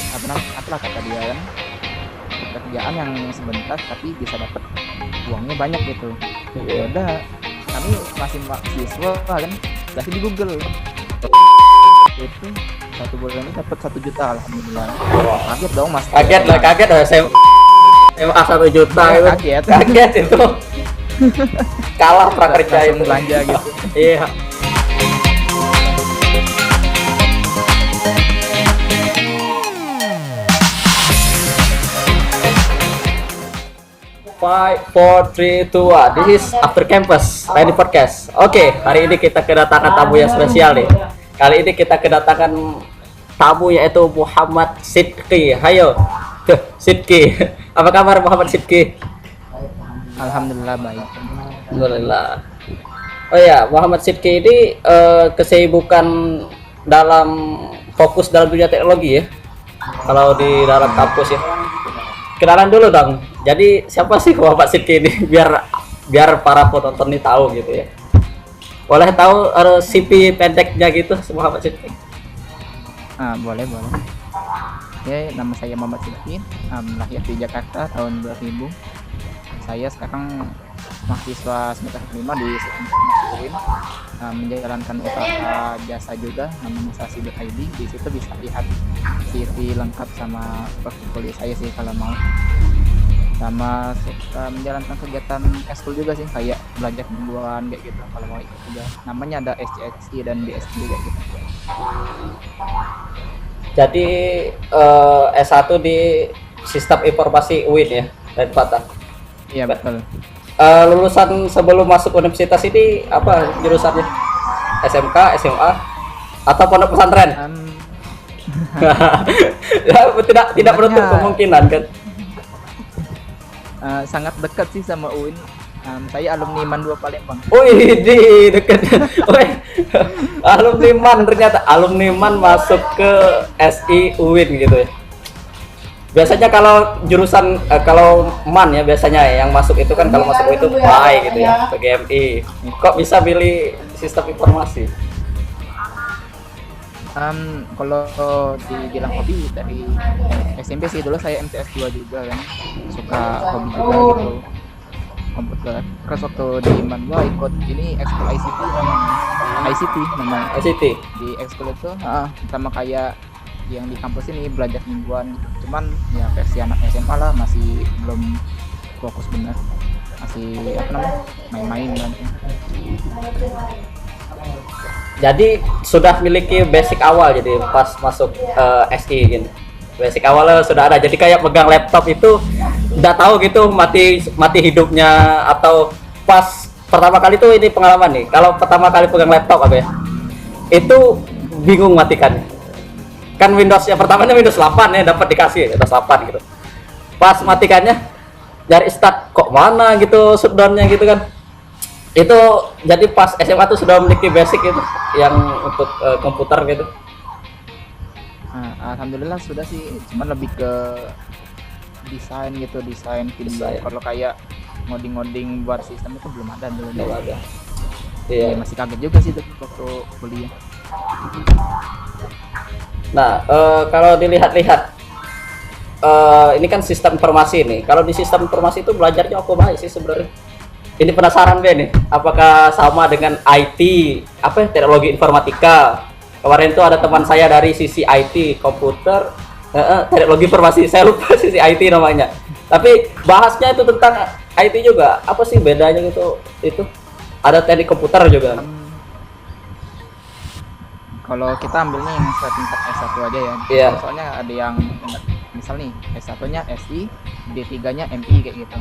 apa namanya, apalah kata dia kan, pekerjaan yang sebentar tapi bisa dapat uangnya banyak gitu. Ya Iya. udah, kami masih mahasiswa kan, kasih di Google itu 1 bulan ini dapat 1 juta, alhamdulillah. Wah, Kaget dong mas, kaget lah, SMA. kaget lah. SMA 1 juta Iya itu. kaget. Kaget itu. Kalah prakerja Langsung itu. belanja gitu. Iya. Five, four, three, two, one. This is After Campus Tiny Podcast. Oke, hari ini kita kedatangan tamu yang spesial nih. Kali ini kita kedatangan tamu yaitu Muhammad Sidki. Hayo, Sidki. Apa kabar Muhammad Sidki? Alhamdulillah baik. Alhamdulillah. Oh ya, Muhammad Sidki ini kesibukan dalam fokus dalam dunia teknologi ya. Kalau di dalam kampus ya. Kenalan dulu dong. Jadi siapa sih Muhammad Sidki ini biar para penonton ini tahu gitu ya. Boleh tahu CV pendeknya gitu Muhammad Sidki? Boleh boleh. Oke, nama saya Muhammad Sidki, lahir di Jakarta tahun 2000. Saya sekarang mahasiswa semester 5 di UIN, menjalankan usaha jasa juga namanya Sasi.id. Di situ bisa lihat CV lengkap sama portfolio saya sih kalau mau. Sama suka menjalankan kegiatan eskul juga sih, kayak belajar mingguan kayak gitu kalau mau ikut juga. Namanya ada SCSI dan BSD kayak gitu. Jadi S1 di Sistem Informasi UIN ya, dan Fatah. Iya betul. Lulusan sebelum masuk universitas ini apa jurusannya? SMK, SMA, atau pondok pesantren? Ya, tidak menutup kemungkinan kan? Sangat dekat sih sama UIN. Saya alumni MAN 2 Palembang. Wih, di dekat. Wih, alumni MAN, ternyata alumni MAN masuk ke SI UIN gitu ya. Biasanya kalau jurusan kalau MAN ya biasanya yang masuk itu kan, kalau masuk itu PAI gitu ya, PGMI. Kok bisa pilih sistem informasi? Kalau dibilang hobi dari SMP sih, dulu saya MTS 2 juga kan, suka hobi juga gitu komputer. Terus waktu di MAN 2 ikut ini ekskul ICT namanya. ICT. Di ekskul itu sama kayak yang di kampus ini, belajar mingguan gitu. Cuman ya versi anak SMA lah, masih belum fokus benar, masih apa namanya, main-main kan. Jadi sudah miliki basic awal, jadi pas masuk SI gitu. Basic awalnya sudah ada. Jadi kayak pegang laptop itu udah tahu gitu mati hidupnya, atau pas pertama kali tuh ini pengalaman nih. Kalau pertama kali pegang laptop apa ya? Itu bingung matikan. Kan Windows yang pertamanya Windows 8 ya, dapat dikasih Windows 8 gitu. Pas matikannya dari start kok mana gitu shutdown-nya gitu kan. Itu jadi pas SMA tuh sudah memiliki basic itu yang untuk komputer gitu. Alhamdulillah sudah sih, cuman lebih ke desain gitu, desain video. Kalau kayak ngoding buat sistem itu belum ada dulu. Belum ada. Iya. Masih kaget juga sih waktu kuliah. Nah, kalau dilihat-lihat ini kan sistem informasi nih. Kalau di sistem informasi itu belajarnya apa baik sih sebenarnya? Ini penasaran deh nih, apakah sama dengan IT, apa ya, teknologi informatika? Kemarin tuh ada teman saya dari sisi IT, komputer, teknologi informasi, saya lupa sisi IT namanya. Tapi bahasnya itu tentang IT juga. Apa sih bedanya gitu? Itu ada teknik komputer juga. Kalau kita ambilnya yang setingkat S1 aja ya. Iya. Soalnya ada yang misal nih S1-nya SI, D3-nya MI kayak gitu.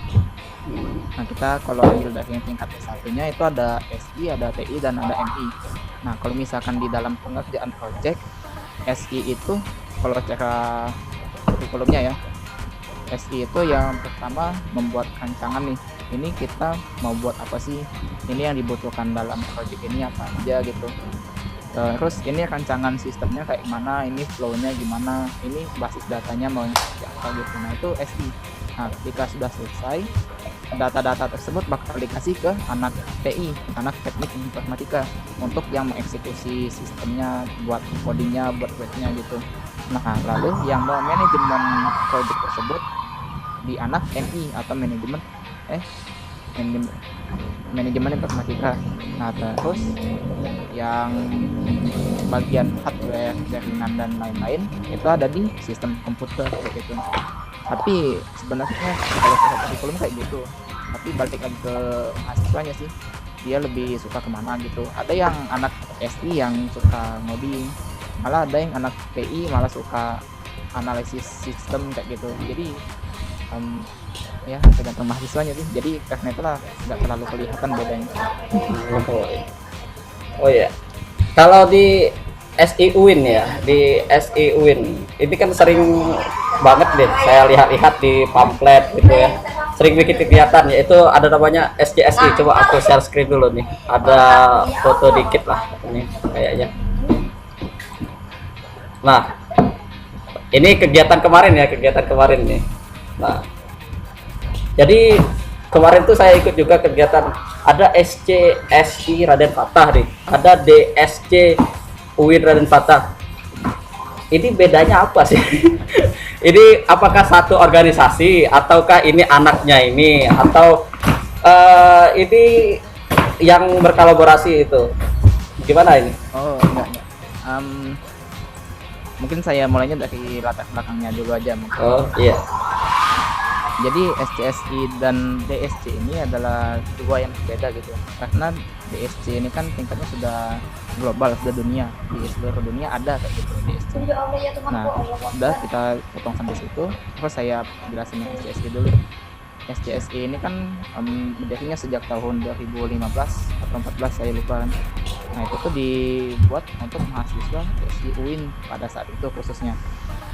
Nah, kita kalau ambil dari yang tingkat S1-nya itu ada SI, ada TI, dan ada MI. Nah, kalau misalkan di dalam pengerjaan project, SI itu kalau cara kurikulumnya ya, SI itu yang pertama membuat rancangan nih. Ini kita mau buat apa sih? Ini yang dibutuhkan dalam project ini apa aja gitu. Terus ini rancangan sistemnya kayak gimana, ini flow-nya gimana, ini basis datanya mau seperti apa gitu. Nah, itu SI. Nah, ketika sudah selesai, data-data tersebut bakal dikasih ke anak TI, anak teknik informatika, untuk yang mengeksekusi sistemnya, buat codingnya, buat webnya gitu. Nah, lalu yang manajemen proyek tersebut di anak MI atau manajemen manajemen, manajemen informatika. Nah, terus yang bagian hardware, jaringan dan lain-lain itu ada di sistem komputer kayak gitu. Tapi sebenarnya kalau secara kurikulum kayak gitu. Tapi balik lagi ke mahasiswanya sih, dia lebih suka kemana gitu. Ada yang anak SI yang suka ngoding, malah ada yang anak TI malah suka analisis sistem kayak gitu. Jadi ya tergantung mahasiswanya sih. Jadi karena itulah nggak terlalu kelihatan bedanya. Oh ya, kalau di SI UIN ya, di SI UIN ini kan sering banget deh saya lihat-lihat di pamflet gitu ya, sering bikin kegiatan, yaitu ada namanya SJSI. Coba aku share screen dulu nih, ada foto dikit lah ini kayaknya. Nah, ini kegiatan kemarin ya, kegiatan kemarin nih. Nah, jadi kemarin tuh saya ikut juga kegiatan, ada SCSI Raden Fatah nih, ada DSC UIN Raden Fatah. Ini bedanya apa sih? Ini apakah satu organisasi ataukah ini anaknya ini, atau ini yang berkolaborasi itu? Gimana ini? Oh, enggak. Mungkin saya mulainya dari latar belakangnya dulu aja mungkin. Oh iya. Jadi SCSI dan DSC ini adalah dua yang berbeda gitu. Karena DSC ini kan tingkatnya sudah global, sudah dunia, di seluruh dunia ada kayak gitu DSC. Nah, udah kita potong sampai situ. Terus saya jelasin yang SCSI dulu. SCSI ini kan berdirinya sejak tahun 2015 atau 14 saya lupa kan. Nah, itu tuh dibuat untuk mahasiswa SI UIN pada saat itu khususnya.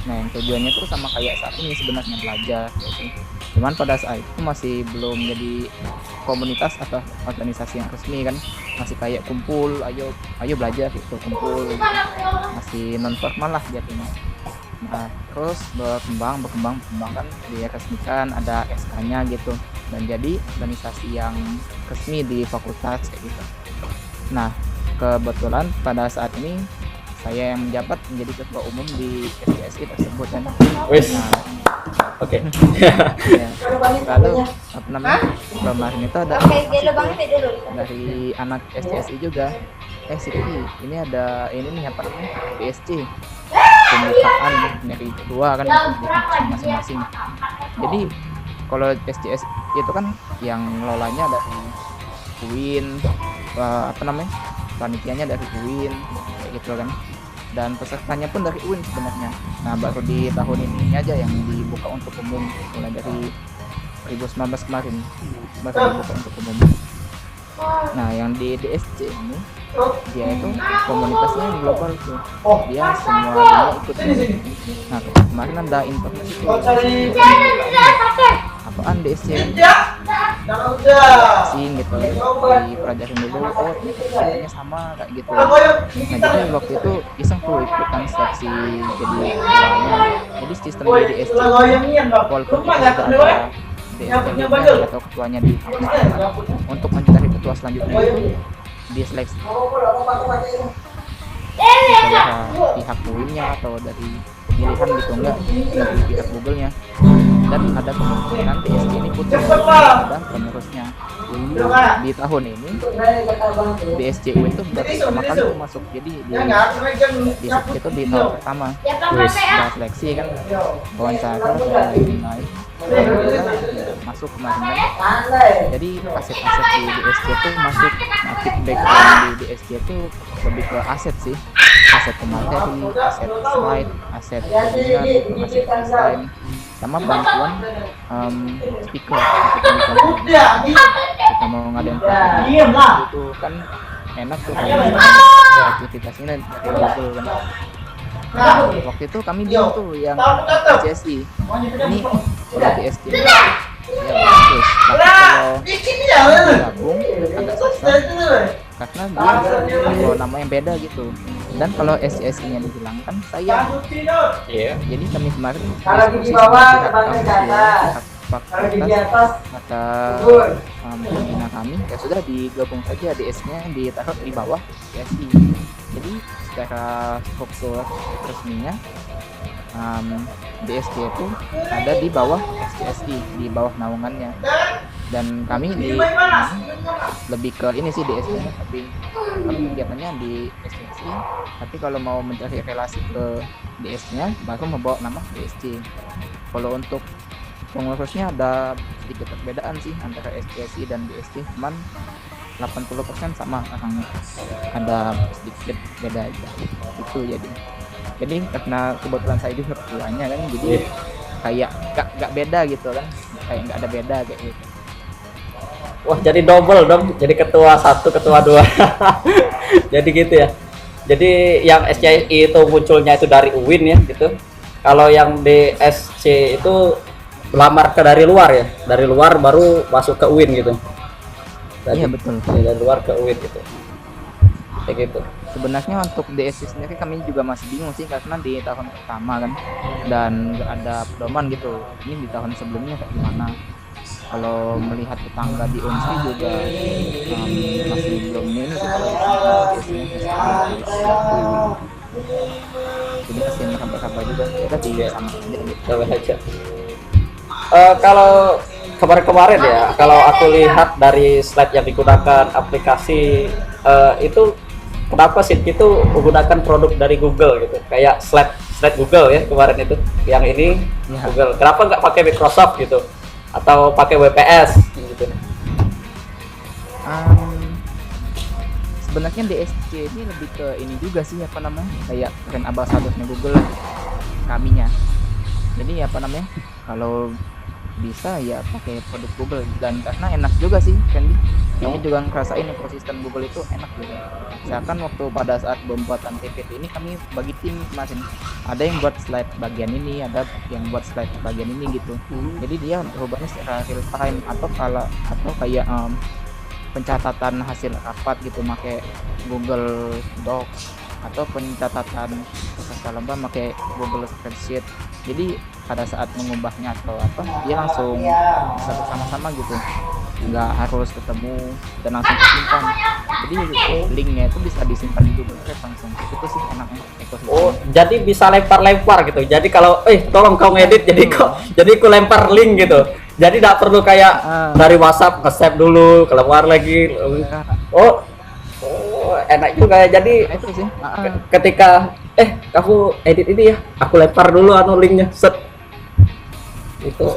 Nah, yang tujuannya tuh sama kayak saat ini sebenarnya, belajar gitu. Cuman pada saat itu masih belum jadi komunitas atau organisasi yang resmi kan, masih kayak kumpul, ayo belajar gitu, kumpul, masih non formal lah jadinya. Nah, terus berkembang kan, diresmikan, ada SK-nya gitu, dan jadi organisasi yang resmi di fakultas kayak gitu. Nah, kebetulan pada saat ini saya yang menjabat menjadi ketua umum di SCSI tersebut kan. Wis. Nah, Oke. ya. Lalu apa namanya? Kemarin itu ada dari anak SCSI juga. Siti, ini ada ini nih apa namanya? BSC. Pembukaan dari kedua kan masing-masing. Jadi kalau SCSI itu kan yang ngelolanya dari UIN, apa namanya? Panitianya dari UIN kayak gitu kan, dan pesertanya pun dari UIN sebenarnya. Nah, baru di tahun ini aja yang dibuka untuk umum, mulai dari 2019 kemarin baru dibuka untuk umum. Nah, yang di DSC ini dia itu komunitasnya yang global tuh, dia semua dunia ikut. Nah, kemarin ada informasi tuh, apaan DSC asing gitu, dipelajarin dulu, oh ini sama kayak gitu. Nah, jadi waktu itu iseng tuh ikutan seleksi jadi ketuanya. Jadi sistem di DSC walaupun kita sudah ada DSC atau ketuanya di kampus, untuk mencari ketua selanjutnya itu diseleksi dari pihak UIN-nya atau dari pemilihan gitu, enggak dari pihak Google-nya. Dan ada kemungkinan DSC ini putus, ada penerusnya. Di tahun ini DSC UIN itu baru pertama kali tuh masuk, jadi di itu di tahun pertama sudah seleksi kan, wawancara dan lain-lain, masuk kemarin kan. Jadi aset-aset di DSC itu masuk. Nah, feedback di DSC itu lebih ke aset sih, aset materi, aset slide, aset webinar, aset desain, sama bantuan speaker. Kita mau ngadain itu kan enak tuh kalau aktivitasnya dari Google kan. Nah, waktu itu kami bingung tuh yang CSI ini kalau DSC ya bagus, tapi kalau gabung agak susah karena dia bawa nama yang beda gitu. Dan kalau SCSI nya dihilangkan sayang. Jadi kami kemarin diskusi sama pihak kampus ya, fakultas, kata pimpinan kami, ya sudah digabung saja DS-nya, ditaruh di bawah SCSI. Jadi secara struktur resminya DSC itu ada di bawah SCSI, di bawah naungannya. Dan kami lebih ke ini sih DSC-nya, tapi kami kegiatannya di SCSI. Tapi kalau mau mencari relasi ke DS-nya, baru membawa nama DSC. Kalau untuk pengurusnya ada sedikit perbedaan sih antara SCSI dan DSC, cuman 80% sama orangnya, ada sedikit beda aja itu. Jadi karena kebetulan saya juga ketuanya kan, jadi kayak gak beda gitu kan, kayak nggak ada beda kayak gitu. Wah, jadi double dong, jadi ketua 1, ketua 2. Jadi gitu ya. Jadi yang SCI itu munculnya itu dari UIN ya gitu. Kalau yang DSC itu lamar ke dari luar ya, dari luar baru masuk ke UIN gitu. Iya betul. Dari luar ke UIN gitu. Kayak gitu. Sebenarnya untuk DSC sendiri kami juga masih bingung sih, karena di tahun pertama kan, dan nggak ada pedoman gitu. Ini di tahun sebelumnya kayak gimana? Kalau melihat tetangga di Unsri juga masih belum ini sih kalau jadi masih meraba-raba juga. Kita di sama aja gitu. Coba aja. Kalau kemarin-kemarin ya, kalau aku lihat dari slide yang digunakan aplikasi itu, kenapa sih itu menggunakan produk dari Google gitu, kayak slide Google ya kemarin itu, yang ini ya. Google, kenapa nggak pakai Microsoft gitu atau pakai WPS gitu? Sebenarnya DSC ini lebih ke ini juga sih, apa namanya, kayak brand ambassador-nya Google lah kaminya. Jadi apa namanya, kalau bisa ya pakai produk Google, dan karena enak juga sih Candy. Kami juga ngerasain ekosistem Google itu enak juga. Misalkan waktu pada saat pembuatan PPT ini kami bagi tim masing, ada yang buat slide bagian ini, ada yang buat slide bagian ini gitu. Jadi dia berubahnya secara real time, atau kayak pencatatan hasil rapat gitu pakai Google Docs, atau pencatatan peserta lomba pakai Google Spreadsheet. Jadi pada saat mengubahnya atau apa, dia langsung bisa bersama-sama gitu, nggak harus ketemu dan langsung disimpan. Jadi linknya itu bisa disimpan di Google Drive langsung. Itu sih enaknya ekosistem. Oh, jadi bisa lempar-lempar gitu. Jadi kalau tolong kau ngedit, jadi aku lempar link gitu. Jadi tidak perlu kayak dari WhatsApp nge-save dulu, keluar lagi. Oh, enak juga ya. Jadi itu sih. Ketika kamu edit ini ya, aku lempar dulu linknya, set. Itu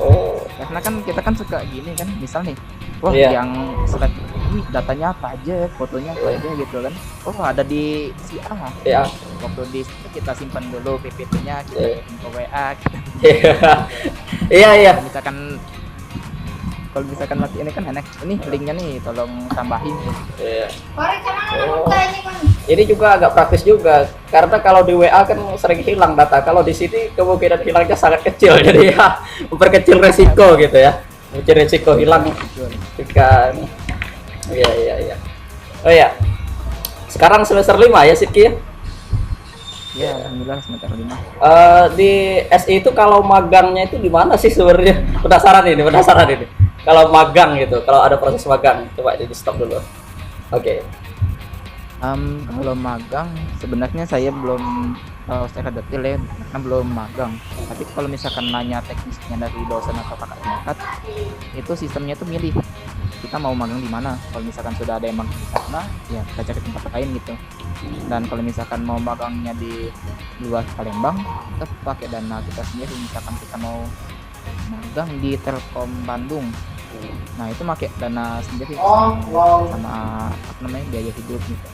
karena kan kita kan suka gini kan, misal nih, wah yang slide ini datanya apa aja, fotonya apa aja gitu kan, oh ada di si A ya, waktu di kita simpan dulu PPT-nya, kita kirim ke WA kita. Iya kalau misalkan mati ini kan enak, ini linknya nih tolong tambahin. Ini juga agak praktis juga, karena kalau di WA kan sering hilang data, kalau di sini kemungkinan hilangnya sangat kecil, jadi ya memperkecil resiko gitu ya, memperkecil resiko hilang jika iya. Oh ya, sekarang semester 5 ya Sidki ya? Ya, alhamdulillah semester 5. Di SI itu kalau magangnya itu di mana sih sebenarnya? Penasaran ini. Kalau magang gitu, kalau ada proses magang, coba di stop dulu. Oke. Kalau magang sebenarnya saya belum tahu secara detail ya, karena belum magang. Tapi kalau misalkan nanya teknisnya dari dosen atau kakak tingkat, itu sistemnya tuh milih kita mau magang di mana. Kalau misalkan sudah ada emang di sana, ya kita cari tempat lain gitu. Dan kalau misalkan mau magangnya di luar Palembang, kita pakai dana kita sendiri. Misalkan kita mau magang di Telkom Bandung, nah itu pakai dana sendiri sama apa namanya, biaya hidup gitu.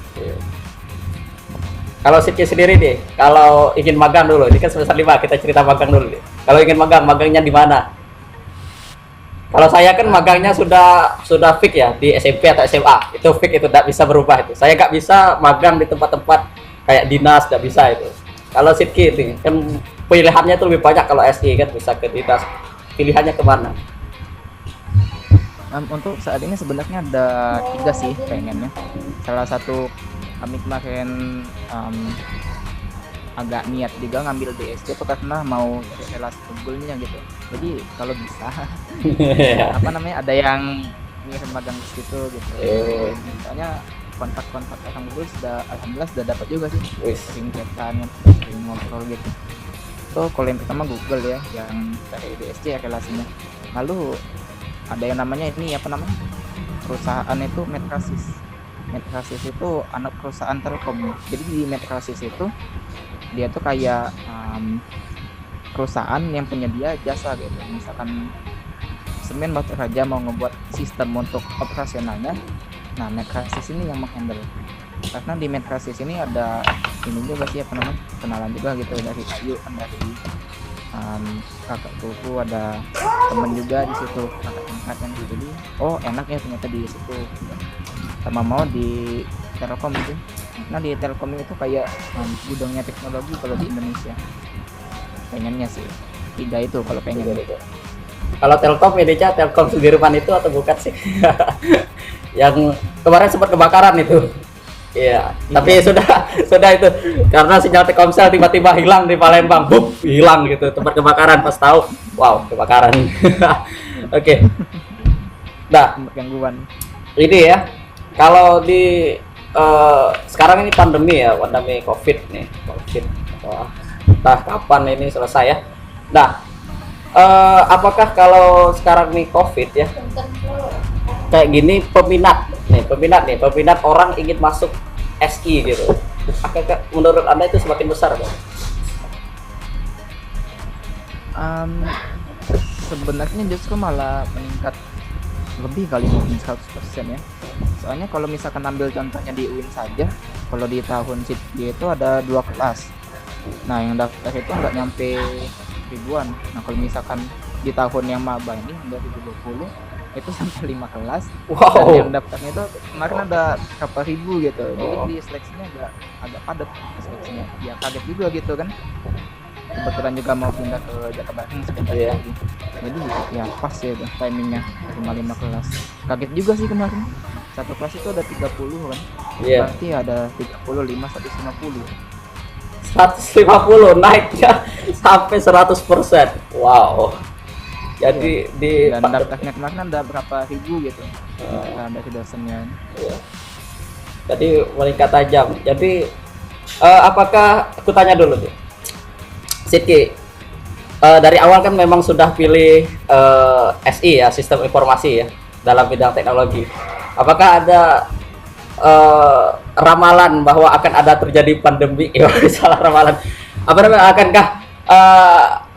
Kalau Sidki sendiri deh, kalau ingin magang dulu, ini kan semester 5, kita cerita magang dulu deh. Kalau ingin magangnya di mana? Kalau saya kan magangnya sudah fix ya, di SMP atau SMA, itu fix, itu tidak bisa berubah itu. Saya nggak bisa magang di tempat-tempat kayak dinas, nggak bisa itu. Kalau Sidki itu kan pilihannya itu lebih banyak, kalau SI kan bisa ke dinas, pilihannya kemana? Untuk saat ini sebenarnya ada 3 sih pengennya. Salah satu kami kemarin agak niat juga ngambil DSC itu karena mau relasi Google-nya gitu. Jadi kalau bisa apa namanya, ada yang ngirim magang di situ gitu. Misalnya kontak-kontak orang Google alhamdulillah sudah dapat juga sih. Sering chatan, sering ngobrol gitu. itu kalau yang pertama Google ya, yang dari BSC ya relasinya. Lalu ada yang namanya ini apa namanya, perusahaan itu Metrasis. Metrasis itu anak perusahaan Telkom. Jadi di Metrasis itu dia tuh kayak perusahaan yang penyedia jasa gitu. Misalkan Semen Batu Raja mau ngebuat sistem untuk operasionalnya, nah Metrasis ini yang menghandle. Karena di Metrasis ini ada ini juga sih apa namanya, kenalan juga gitu dari Ayu, dari kakak tuku, ada temen juga di situ, kakak tingkat yang gitu. Jadi oh enak ya ternyata di situ, sama mau di Telkom gitu. Nah di Telkom itu kayak gudangnya teknologi kalau di Indonesia, pengennya sih 3 itu kalau pengen gitu. Kalau Telkom ini Telkom Sudirman itu atau bukan sih? Yang kemarin sempat kebakaran itu. Iya, tapi sudah itu karena sinyal Telkomsel tiba-tiba hilang di Palembang, hilang gitu, tempat kebakaran, pas tahu, wow, kebakaran. Oke. Nah, gangguan. Ini ya, kalau di sekarang ini pandemi ya, pandemi COVID nih, COVID. Wah, entah kapan ini selesai ya. Nah, apakah kalau sekarang nih COVID ya, kayak gini peminat orang ingin masuk SI gitu, apakah menurut Anda itu semakin besar Bang? Sebenarnya justru malah meningkat lebih kali, mungkin 100% ya. Soalnya kalau misalkan ambil contohnya di UIN saja, kalau di tahun SITG itu ada 2 kelas. Nah yang daftar itu nggak nyampe ribuan. Nah kalau misalkan di tahun yang maba ini 2020 itu sampai 5 kelas. Wow. Dan yang daftarnya itu kemarin ada berapa ribu gitu. Jadi di seleksinya agak padat seleksinya. Ya kaget juga gitu kan. Kebetulan juga mau pindah ke Jakarta sebentar lagi. Jadi ya pas ya itu timingnya, cuma 5 kelas. Kaget juga sih kemarin. Satu kelas itu ada 30 kan. Iya. Berarti ada 35 150. 150 naiknya sampai 100%. Wow. Jadi dan daftarnya kemarin ada berapa ribu gitu. Dari dosennya. Iya. Jadi meningkat tajam. Jadi apakah aku tanya dulu nih, Sidki, dari awal kan memang sudah pilih SI ya, sistem informasi ya, dalam bidang teknologi. Apakah ada ramalan bahwa akan ada terjadi pandemi? Ya, salah ramalan. Apa namanya? Akankah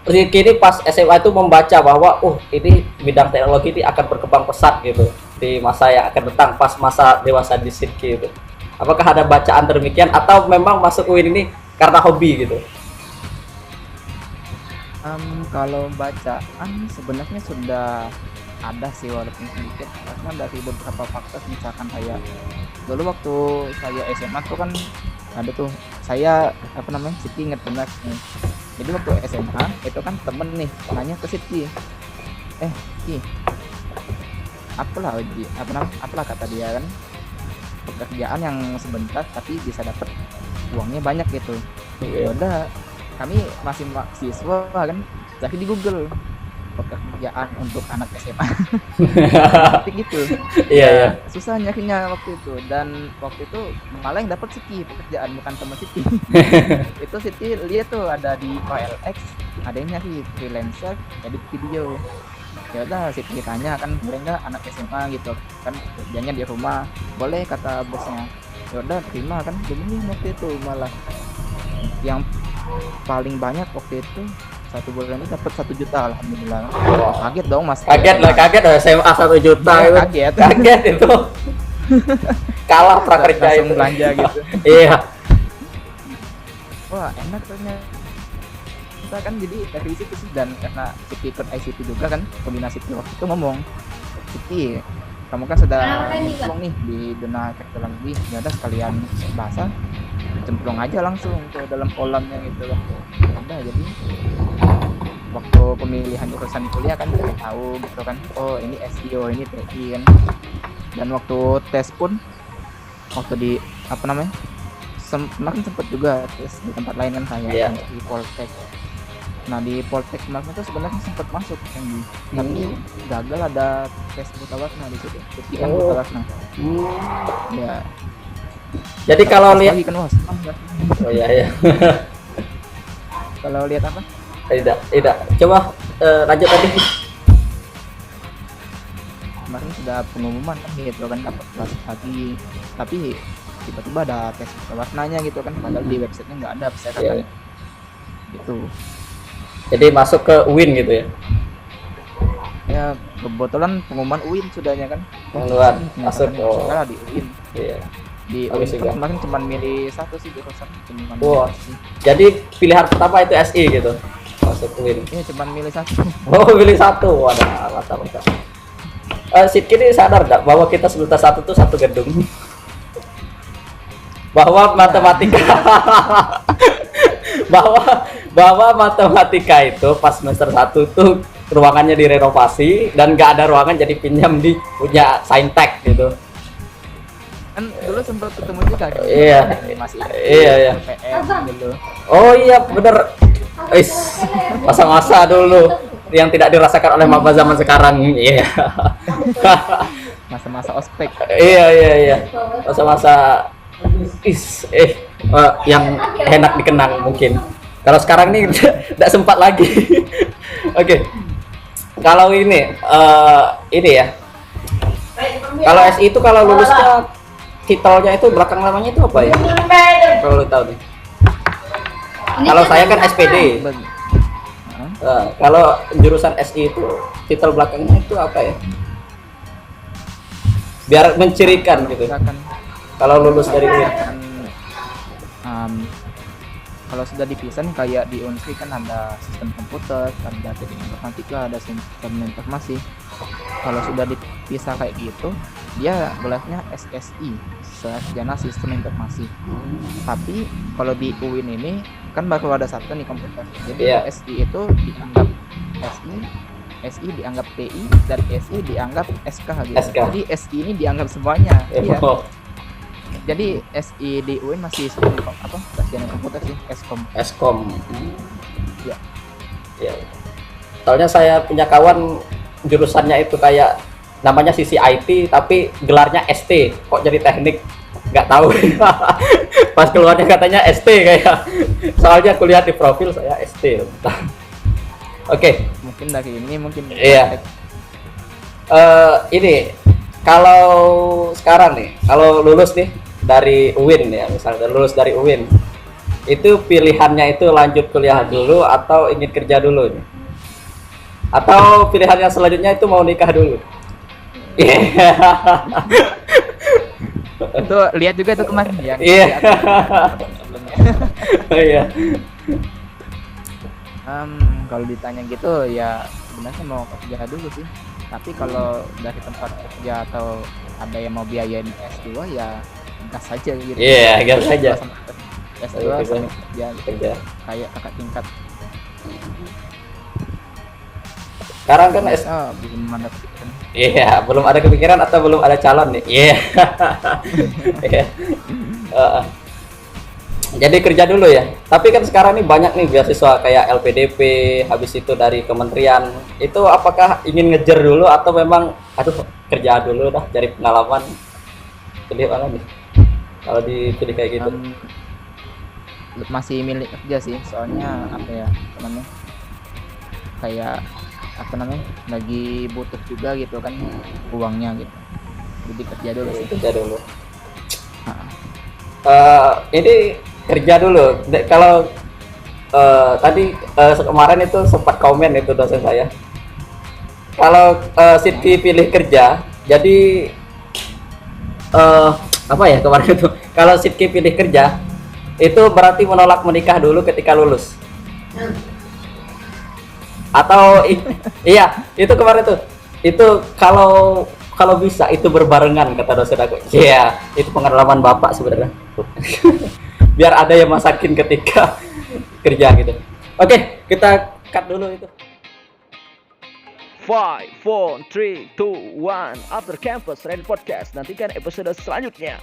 Rizky ini pas SMA itu membaca bahwa ini bidang teknologi ini akan berkembang pesat gitu di masa yang akan datang, pas masa dewasa di Rizky itu? Apakah ada bacaan demikian atau memang masuk UIN ini karena hobi gitu? Kalau bacaan sebenarnya sudah ada sih walaupun sedikit, karena dari beberapa faktor. Misalkan kayak dulu waktu saya SMA tuh kan ada tuh, saya apa namanya, Siti inget benar nih. Jadi waktu SMA itu kan temen nih nanya ke Siti, Ki, apalah kata dia kan, pekerjaan yang sebentar tapi bisa dapat uangnya banyak gitu. Ya udah, kami masih mahasiswa kan, cari di Google pekerjaan untuk anak SMA. Gitu. Iya. Susah nyarinya waktu itu, dan waktu itu malah yang dapat Siti pekerjaan, bukan teman Siti. Itu Siti lihat tuh ada di OLX, ada yang nyari freelancer edit video. Ya udah Siti tanya kan, boleh nggak anak SMA gitu kan, kerjanya di rumah, boleh kata bosnya. Ya udah terima kan. Jadi waktu itu malah yang paling banyak waktu itu 1 bulan itu dapat 1 juta, alhamdulillah. Kaget dong mas. Kaget SMA 1 juta ya, itu. Kaget itu. Kalah prakerja itu. Belanja gitu. Iya. Wah enak ternyata. Kita kan jadi dari situ sih, dan karena Siti ikut ICT juga kan, kombinasi waktu itu ngomong, Siti kamu kan sudah cemplung nih di dunia teknologi, ya udah sekalian bahasa cemplung aja langsung ke dalam kolamnya gitu loh. Udah jadi waktu pemilihan jurusan kuliah kan cari tahu gitu kan, oh ini SEO, ini TI kan. Dan waktu tes pun, waktu di apa namanya, kemarin sempat juga tes di tempat lain kan saya, di Poltek. Nah di Poltek kemarin itu sebenarnya sempat masuk yang di, tapi gagal, ada tes buta warna di situ. Jadi kan buta warna. Ya. Jadi kalau lihat kan, oh iya. Kalau lihat apa? Tidak. Coba lanjut tadi. Kemarin sudah pengumuman kan gitu kan dapat kelas pagi, tapi tiba-tiba ada tes warnanya gitu kan, padahal di websitenya nggak ada persyaratannya. Gitu. Jadi masuk ke UIN gitu ya. Ya kebetulan pengumuman UIN sudahnya kan. Keluar masuk Sekarang di UIN. Iya. Di Bagus UIN juga. kemarin cuma milih satu sih jurusan, cuma Wah. satu sih. Jadi pilihan pertama itu SI gitu. Masuk UIN. Ini cuma milih satu. Oh, pilih satu. Wadah, mantap. Sidki ini sadar nggak bahwa kita semester 1 tuh satu gedung? Bahwa matematika bahwa matematika itu pas semester 1 tuh ruangannya direnovasi dan nggak ada ruangan, jadi pinjam di punya Saintek gitu. Kan dulu sempat ketemu juga kan. Iya. Masih Iya. PS dulu. Oh iya bener. Masa-masa dulu yang tidak dirasakan oleh maba zaman sekarang. Iya. Masa-masa ospek. Iya. Masa-masa yang enak dikenang mungkin. Kalau sekarang nih tidak sempat lagi. Oke. Kalau ini ya. Kalau SI itu kalau lulusnya titelnya itu belakang namanya itu apa ya? Kalau lu tahu nih. Kalau saya kan SPD. Kalau jurusan SI itu titel belakangnya itu apa ya? Biar mencirikan gitu. Kalau lulus dari UIN. Kalau sudah dipisah nih kayak di Unsri kan ada sistem komputer, ada teknik informatika, ada sistem informasi. Kalau sudah dipisah kayak gitu, dia bolehnya SSI, sarjana sistem informasi. Tapi kalau di UIN ini kan baru ada satu nih komputer. Jadi SI itu dianggap SI dianggap TI dan SI dianggap SK gitu. Jadi SI ini dianggap semuanya. Iya. Jadi SI di UIN masih sarjana komputer sih, Eskom. Ya. Soalnya saya punya kawan jurusannya itu kayak namanya sisi IT tapi gelarnya ST, kok jadi teknik nggak tahu. Pas keluarnya katanya ST kayak, soalnya kuliah di profil saya ST. Oke. Mungkin dari ini iya. Ini kalau sekarang nih, kalau lulus nih dari UIN ya, misalnya lulus dari UIN, itu pilihannya itu lanjut kuliah dulu atau ingin kerja dulu nih? Atau pilihan yang selanjutnya itu mau nikah dulu? Itu lihat juga itu kemarin yang iya. Kalau ditanya gitu ya sebenarnya mau kerja dulu sih, tapi kalau dari tempat kerja atau ada yang mau biayain S2 ya gas saja gitu. Iya, gas saja. S2 sambil kerja kayak kakak tingkat. Sekarang kan belum ada kepikiran. Iya, belum ada kepikiran atau belum ada calon nih. Iya. Jadi kerja dulu ya. Tapi kan sekarang nih banyak nih beasiswa kayak LPDP, habis itu dari kementerian. Itu apakah ingin ngejar dulu atau memang kerja dulu dah, cari pengalaman. Pilih mana nih? Kalau dipilih kayak gitu. Masih milik kerja sih, soalnya lagi butuh juga gitu kan uangnya gitu. Jadi kerja dulu sih. Kerja dulu. Ini kerja dulu. Kalau tadi kemarin itu sempat komen itu dosen saya. Kalau Sidki pilih kerja, jadi kemarin itu kalau Sidki pilih kerja itu berarti menolak menikah dulu ketika lulus, atau iya itu kemarin tuh itu kalau bisa itu berbarengan kata dosen aku. Iya, itu pengalaman bapak sebenarnya. Biar ada yang masakin ketika kerja gitu. Oke, kita cut dulu itu. 5, 4, 3, 2, 1 After Campus Ready Podcast. Nantikan episode selanjutnya.